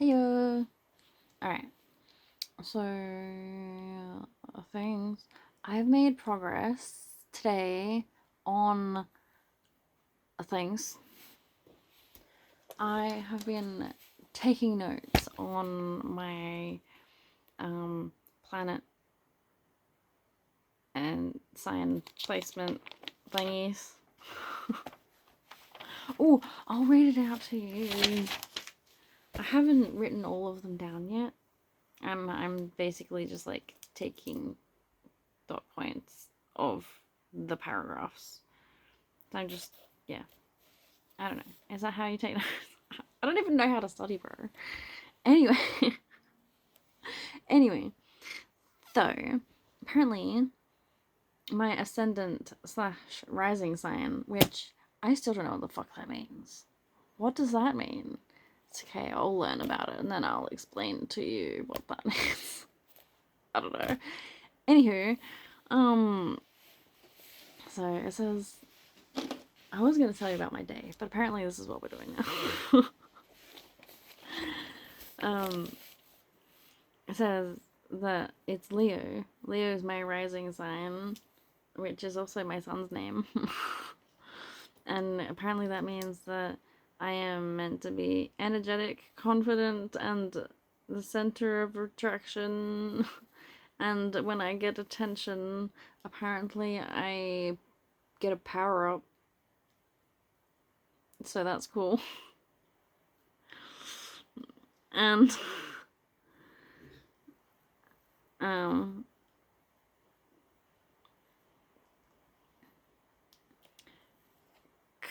Heyo. Alright. So, things. I've made progress today on things. I have been taking notes on my planet and sign placement thingies. Oh, I'll read it out to you. I haven't written all of them down yet. I'm basically just like taking dot points of the paragraphs. I'm just, yeah. I don't know. Is that how you take notes? I don't even know how to study, bro. Anyway. Anyway. So, apparently, my ascendant slash rising sign, which I still don't know what the fuck that means. What does that mean? It's okay, I'll learn about it and then I'll explain to you what that means. I don't know. Anywho, so it says, I was going to tell you about my day, but apparently this is what we're doing now. It says that it's Leo. Leo is my rising sign, which is also my son's name. And apparently that means that I am meant to be energetic, confident, and the center of attraction. And when I get attention, apparently I get a power up. So that's cool. And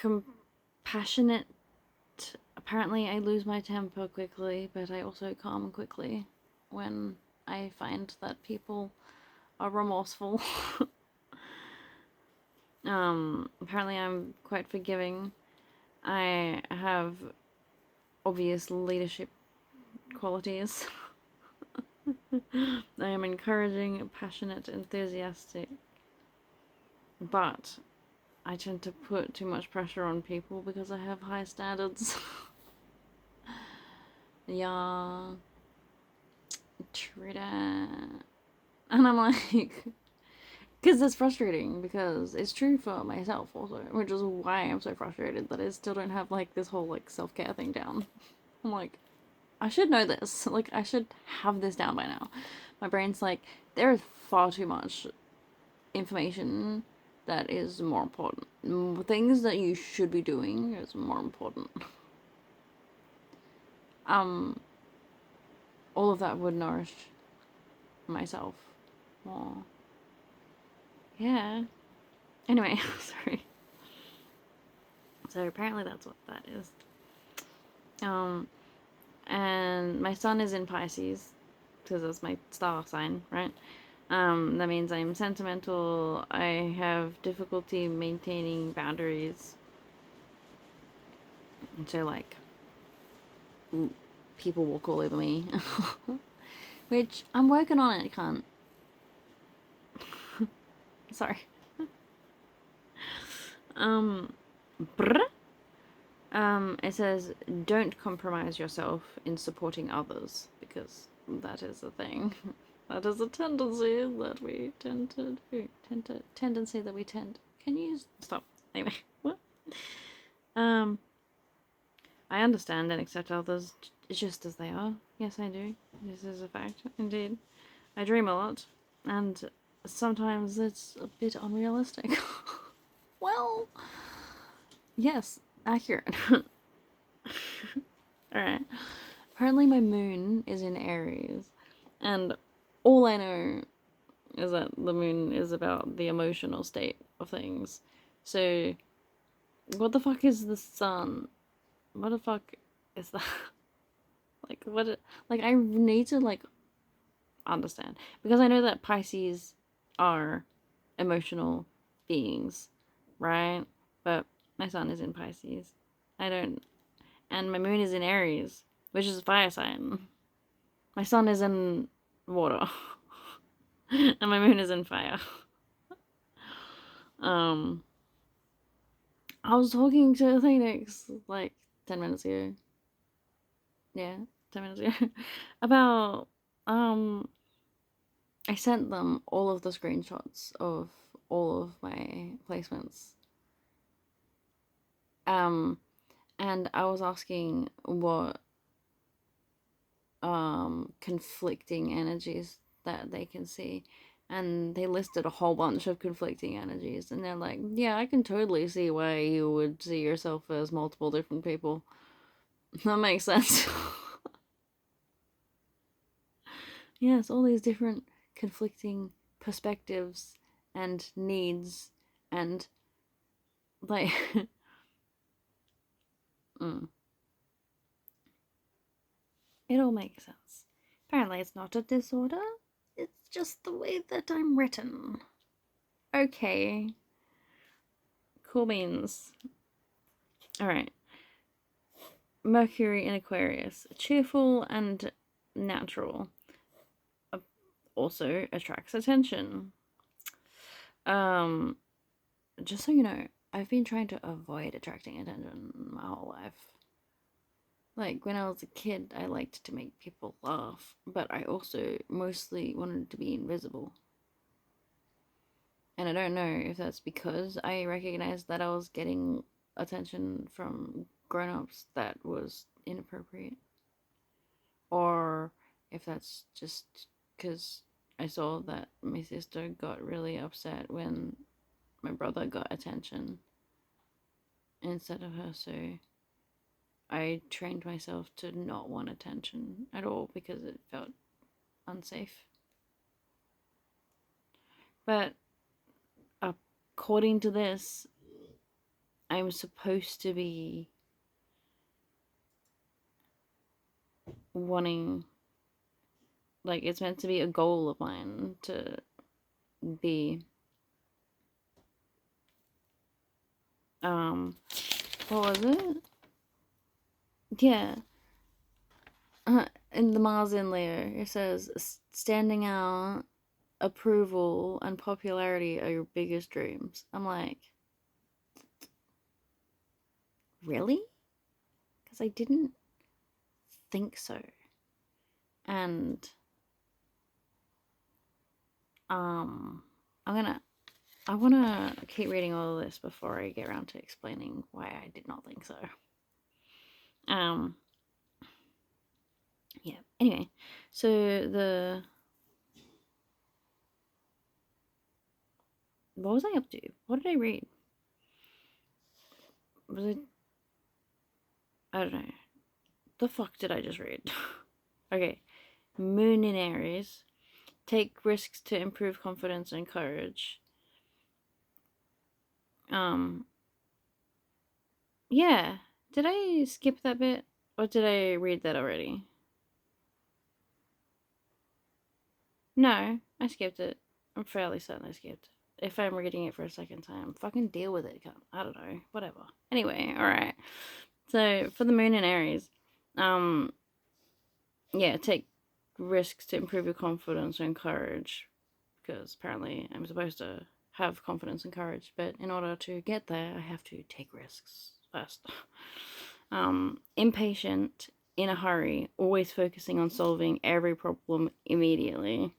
compassionate. Apparently I lose my temper quickly, but I also calm quickly when I find that people are remorseful. Apparently I'm quite forgiving. I have obvious leadership qualities. I am encouraging, passionate, enthusiastic, but I tend to put too much pressure on people because I have high standards. Yeah, true that. And I'm like, because it's frustrating because it's true for myself also, which is why I'm so frustrated that I still don't have like this whole like self-care thing down. I'm like, I should know this. Like, I should have this down by now. My brain's like, there is far too much information that is more important. Things that you should be doing is more important. All of that would nourish myself more. Yeah. Anyway, sorry. So apparently that's what that is. And my sun is in Pisces because that's my star sign, right? That means I'm sentimental. I have difficulty maintaining boundaries. And so, like, people walk all over me. Which I'm working on it, can't. Sorry. Brr. It says, don't compromise yourself in supporting others, because that is a thing. That is a tendency that we tend to do. Tendency that we tend. Can you stop? Anyway, what? I understand and accept others just as they are. Yes, I do. This is a fact, indeed. I dream a lot, and sometimes it's a bit unrealistic. Well, yes, accurate. Alright. Apparently, my moon is in Aries, and all I know is that the moon is about the emotional state of things. So, what the fuck is the sun? What the fuck is that? Like, what? Like, I need to, like, understand. Because I know that Pisces are emotional beings, right? But my sun is in Pisces. I don't. And my moon is in Aries, which is a fire sign. My sun is in water. And my moon is in fire. Um, I was talking to Phoenix like 10 minutes ago. Yeah. 10 minutes ago, about, I sent them all of the screenshots of all of my placements. And I was asking what conflicting energies that they can see, and they listed a whole bunch of conflicting energies, and they're like, yeah, I can totally see why you would see yourself as multiple different people. That makes sense. Yes, all these different conflicting perspectives and needs, and like mm, it all makes sense. Apparently it's not a disorder, it's just the way that I'm written. Okay, cool beans. Alright. Mercury in Aquarius. Cheerful and natural. Also attracts attention. Just so you know, I've been trying to avoid attracting attention my whole life. Like, when I was a kid, I liked to make people laugh, but I also mostly wanted to be invisible. And I don't know if that's because I recognized that I was getting attention from grown ups that was inappropriate, or if that's just because I saw that my sister got really upset when my brother got attention instead of her, so I trained myself to not want attention at all because it felt unsafe. But according to this, I'm supposed to be wanting, like, it's meant to be a goal of mine to be, what was it? Yeah. In the Mars in Leo, it says, standing out, approval, and popularity are your biggest dreams. I'm like, really? Because I didn't think so. And I wanna keep reading all of this before I get around to explaining why I did not think so. Yeah. Anyway, so what was I up to? What did I read? Was it? I don't know. The fuck did I just read? Okay. Moon in Aries. Take risks to improve confidence and courage. Yeah. Did I skip that bit? Or did I read that already? No, I skipped it. I'm fairly certain I skipped it. If I'm reading it for a second time, fucking deal with it. I don't know. Whatever. Anyway, alright. So, for the moon in Aries, yeah, take risks to improve your confidence and courage. Because apparently I'm supposed to have confidence and courage, but in order to get there, I have to take risks first. Impatient, in a hurry, always focusing on solving every problem immediately.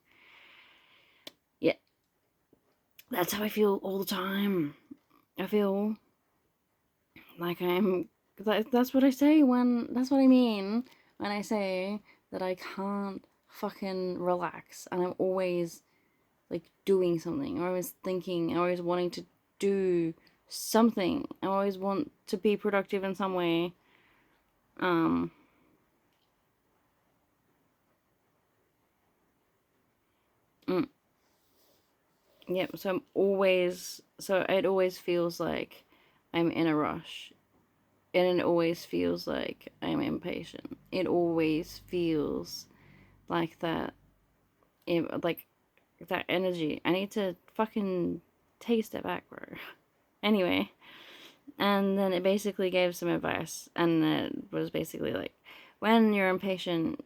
Yeah, that's how I feel all the time. I feel like that's what I say when, that's what I mean when I say that I can't fucking relax, and I'm always like doing something, I'm always thinking, I'm always wanting to do something, I always want to be productive in some way. Mm, yeah, so it always feels like I'm in a rush, and it always feels like I'm impatient. It always feels like that, like that energy. I need to fucking take a step back, bro. Anyway, and then it basically gave some advice, and it was basically like, when you're impatient,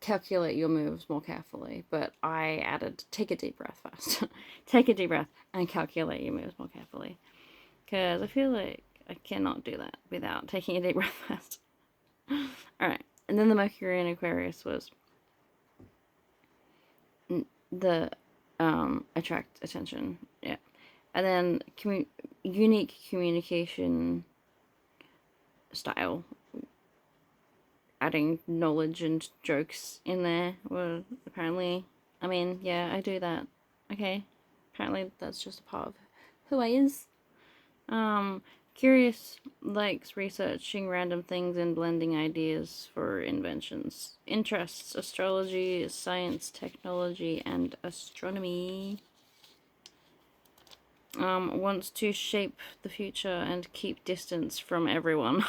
calculate your moves more carefully. But I added, take a deep breath first. Take a deep breath and calculate your moves more carefully. Because I feel like I cannot do that without taking a deep breath first. And then the Mercury in Aquarius was the attract attention. Yeah. And then unique communication style, adding knowledge and jokes in there were apparently, I mean, yeah, I do that. Okay. Apparently that's just a part of who I is. Curious likes researching random things and blending ideas for inventions. Interests astrology, science, technology, and astronomy. Wants to shape the future and keep distance from everyone.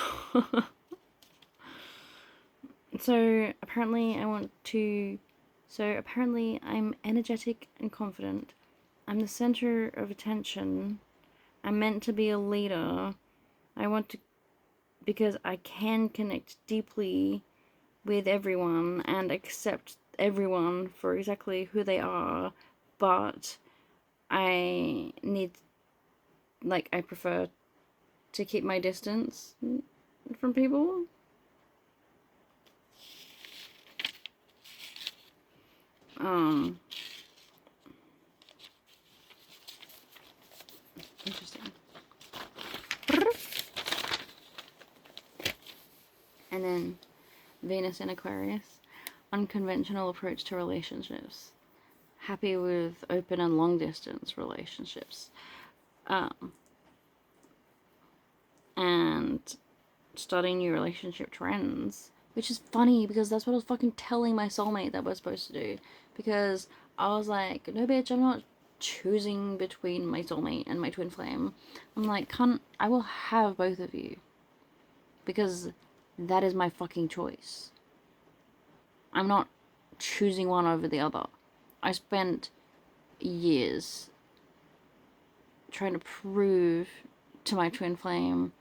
So apparently I'm energetic and confident. I'm the center of attention. I'm meant to be a leader. I want to, because I can connect deeply with everyone and accept everyone for exactly who they are, but I need, I prefer to keep my distance from people. Interesting. And then Venus in Aquarius, unconventional approach to relationships. Happy with open and long distance relationships. And starting new relationship trends. Which is funny because that's what I was fucking telling my soulmate that we're supposed to do. Because I was like, no bitch, I'm not choosing between my soulmate and my twin flame. I'm like, cunt, I will have both of you. Because that is my fucking choice. I'm not choosing one over the other. I spent years trying to prove to my twin flame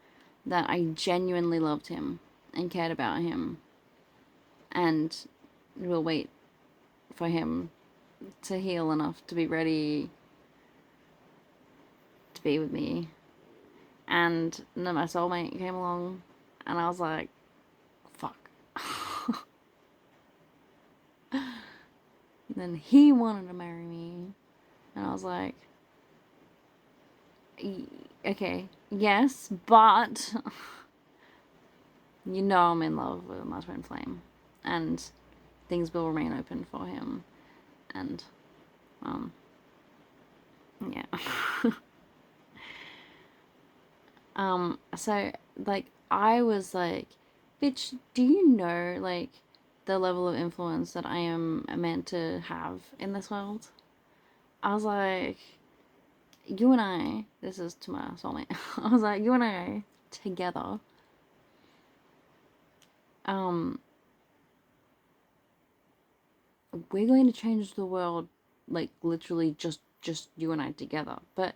that I genuinely loved him and cared about him, and will wait for him to heal enough to be ready to be with me. And then my soulmate came along, and I was like, fuck. And then he wanted to marry me, and I was like, okay, yes, but you know I'm in love with my twin flame, and things will remain open for him, and yeah. So I was like, bitch, do you know the level of influence that I am meant to have in this world? I was like, you and I, this is to my soulmate. I was like, you and I together, we're going to change the world, literally just you and I together. But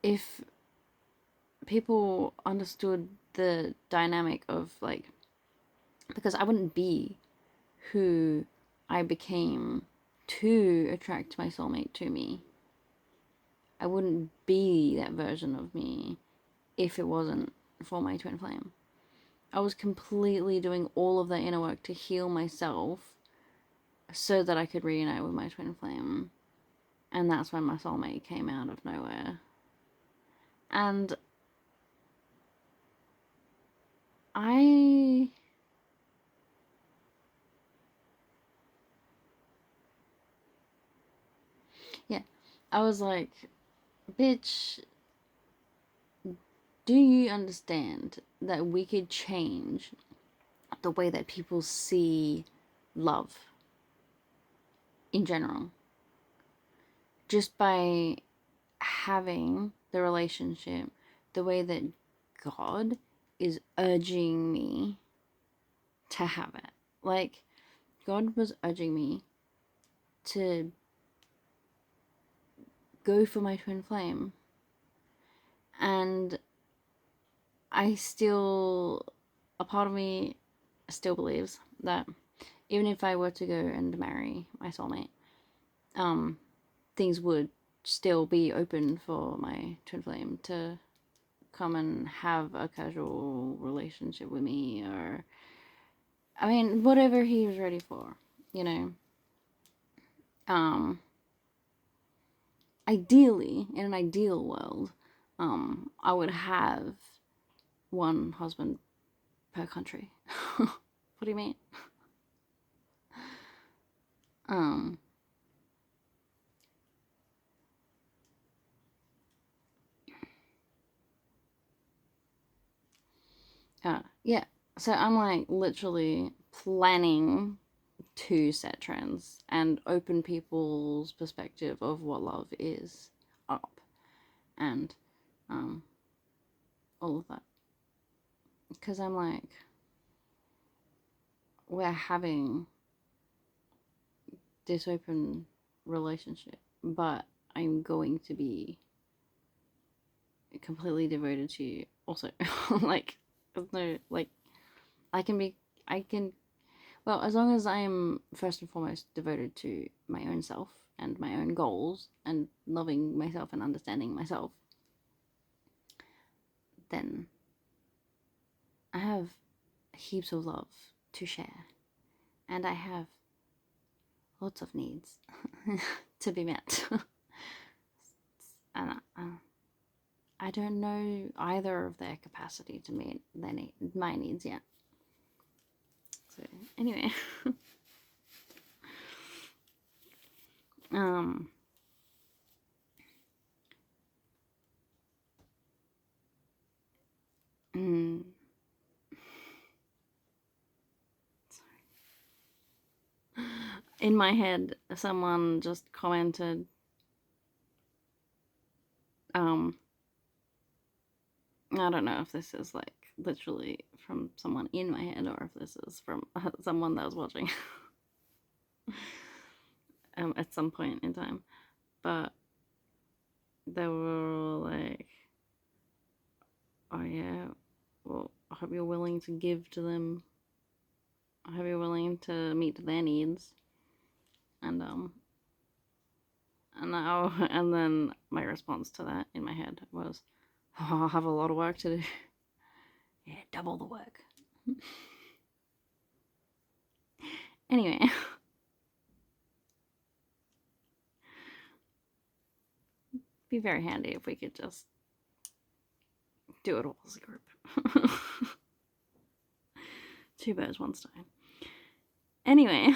if people understood the dynamic of because I wouldn't be who I became to attract my soulmate to me. I wouldn't be that version of me if it wasn't for my twin flame. I was completely doing all of the inner work to heal myself so that I could reunite with my twin flame. And that's when my soulmate came out of nowhere. And I I was like, bitch, do you understand that we could change the way that people see love in general just by having the relationship the way that God is urging me to have it? God was urging me to go for my twin flame, and a part of me still believes that even if I were to go and marry my soulmate, things would still be open for my twin flame to come and have a casual relationship with me, or I mean, whatever he was ready for, you know. Um, Ideally, in an ideal world, I would have one husband per country. What do you mean? Um, yeah. So I'm like literally planning to set trends and open people's perspective of what love is up, and um, all of that. Because I'm like, we're having this open relationship, but I'm going to be completely devoted to you also. Like, there's no, like, I can be, I can, well, as long as I'm first and foremost devoted to my own self and my own goals and loving myself and understanding myself, then I have heaps of love to share. And I have lots of needs to be met. And I don't know either of their capacity to meet my needs yet. So anyway, um, mm, in my head, someone just commented, um, I don't know if this is like literally from someone in my head or if this is from someone that was watching at some point in time, but they were like, oh yeah, well, I hope you're willing to give to them. I hope you're willing to meet their needs. And and then my response to that in my head was, oh, I'll have a lot of work to do. Yeah, double the work. Anyway, be very handy if we could just do it all as a group. Two birds, one stone. Anyway,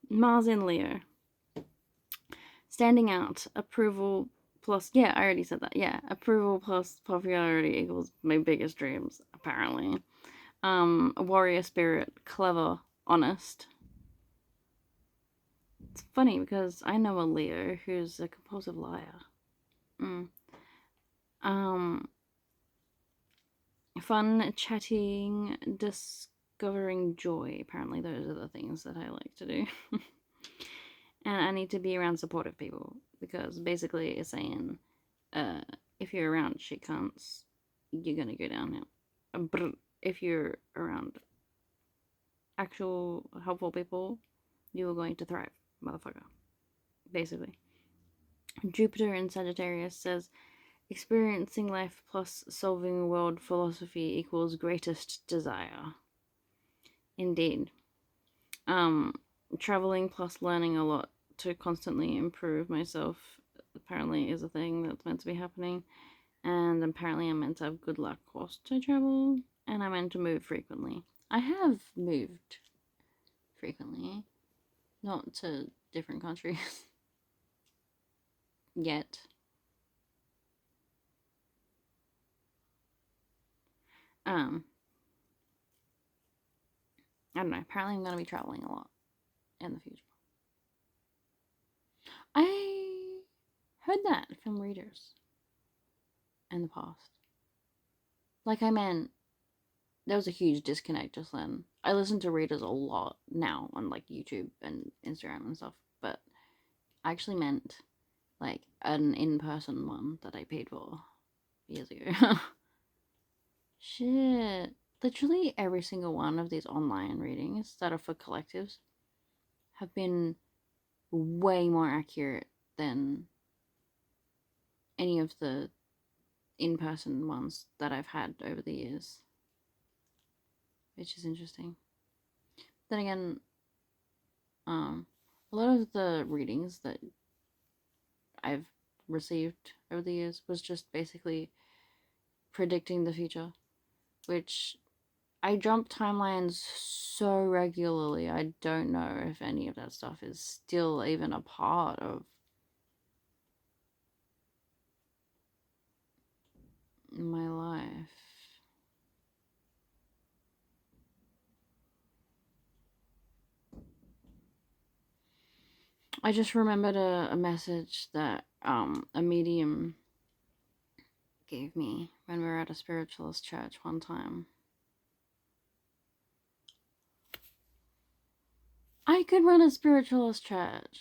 Mars in Leo. Standing out, approval plus, yeah, I already said that. Yeah, approval plus popularity equals my biggest dreams, apparently. A warrior spirit, clever, honest. It's funny because I know a Leo who's a compulsive liar. Mm. Um, Fun, chatting, discovering joy. Apparently, those are the things that I like to do. And I need to be around supportive people because basically it's saying, if you're around shit cunts, you're gonna go downhill. But if you're around actual helpful people, you are going to thrive, motherfucker. Basically. Jupiter in Sagittarius says, experiencing life plus solving world philosophy equals greatest desire. Indeed. Um, Traveling plus learning a lot to constantly improve myself apparently is a thing that's meant to be happening. And apparently I'm meant to have good luck whilst I travel, and I'm meant to move frequently. I have moved frequently, not to different countries yet. Um, I don't know. Apparently, I'm going to be traveling a lot in the future. I heard that from readers in the past. Like, I meant, there was a huge disconnect just then. I listen to readers a lot now on like YouTube and Instagram and stuff, but I actually meant like an in-person one that I paid for years ago. Shit. Literally every single one of these online readings that are for collectives have been way more accurate than any of the in-person ones that I've had over the years, which is interesting. Then again, a lot of the readings that I've received over the years was just basically predicting the future, which I jump timelines so regularly. I don't know if any of that stuff is still even a part of my life. I just remembered a message that a medium gave me when we were at a spiritualist church one time. I could run a spiritualist church.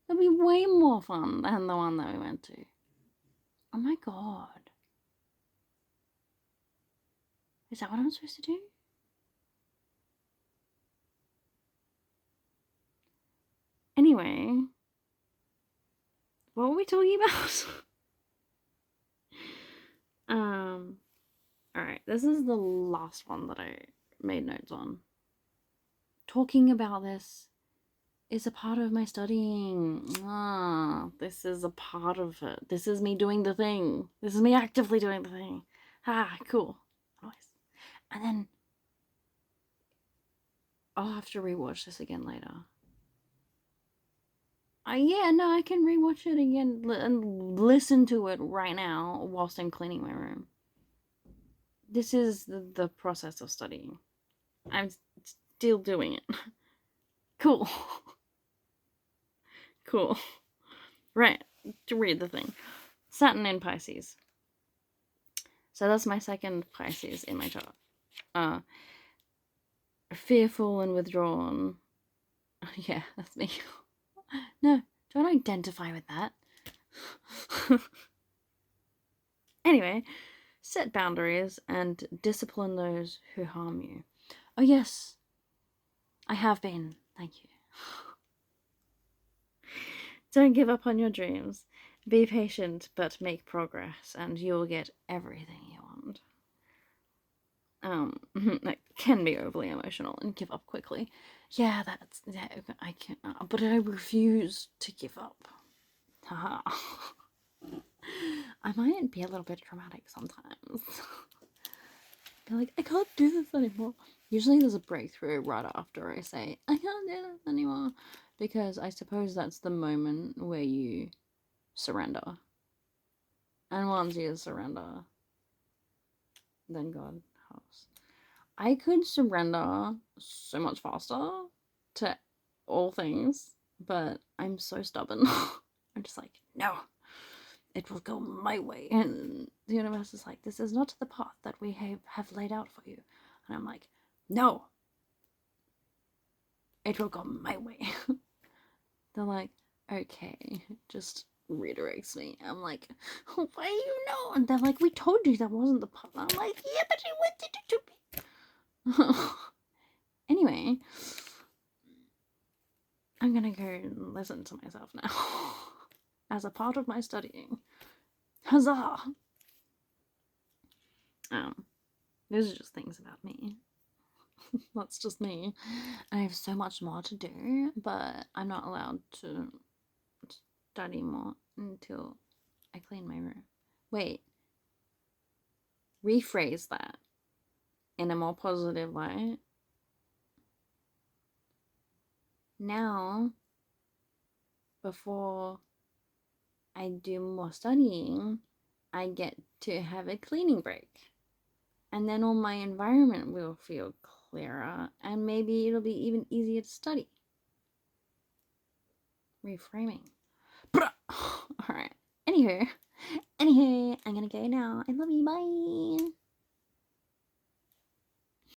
It'd be way more fun than the one that we went to. Oh my god. Is that what I'm supposed to do? Anyway, what were we talking about? Alright, this is the last one that I made notes on. Talking about this is a part of my studying. This is a part of it. This is me doing the thing. This is me actively doing the thing. Cool. Nice. And then I'll have to rewatch this again later. Yeah, no, I can rewatch it again and listen to it right now whilst I'm cleaning my room. This is the process of studying. I'm still doing it. Cool. Cool. Right, to read the thing. Saturn in Pisces. So that's my second Pisces in my chart. Fearful and withdrawn. Yeah, that's me. No, don't identify with that. Anyway, set boundaries and discipline those who harm you. Oh yes, I have been. Thank you. Don't give up on your dreams. Be patient, but make progress, and you'll get everything you want. That can be overly emotional and give up quickly. Yeah, I can't, but I refuse to give up. Haha. I might be a little bit dramatic sometimes. Be like, I can't do this anymore. Usually there's a breakthrough right after I say, I can't do this anymore. Because I suppose that's the moment where you surrender. And once you surrender, then God helps. I could surrender so much faster to all things, but I'm so stubborn. I'm just like, no, it will go my way. And the universe is like, this is not the path that we have laid out for you. And I'm like, no, it will go my way. They're like, okay, just reiterates me. I'm like, why do you know? And they're like, we told you that wasn't the path. I'm like, yeah, but you went it to me. Anyway, I'm gonna go listen to myself now as a part of my studying. Huzzah! Those are just things about me. That's just me. I have so much more to do, but I'm not allowed to study more until I clean my room. Wait. Rephrase that in a more positive light. Now, before I do more studying, I get to have a cleaning break. And then all my environment will feel clearer, and maybe it'll be even easier to study. Reframing. Alright. Anywho, I'm gonna go now. I love you. Bye.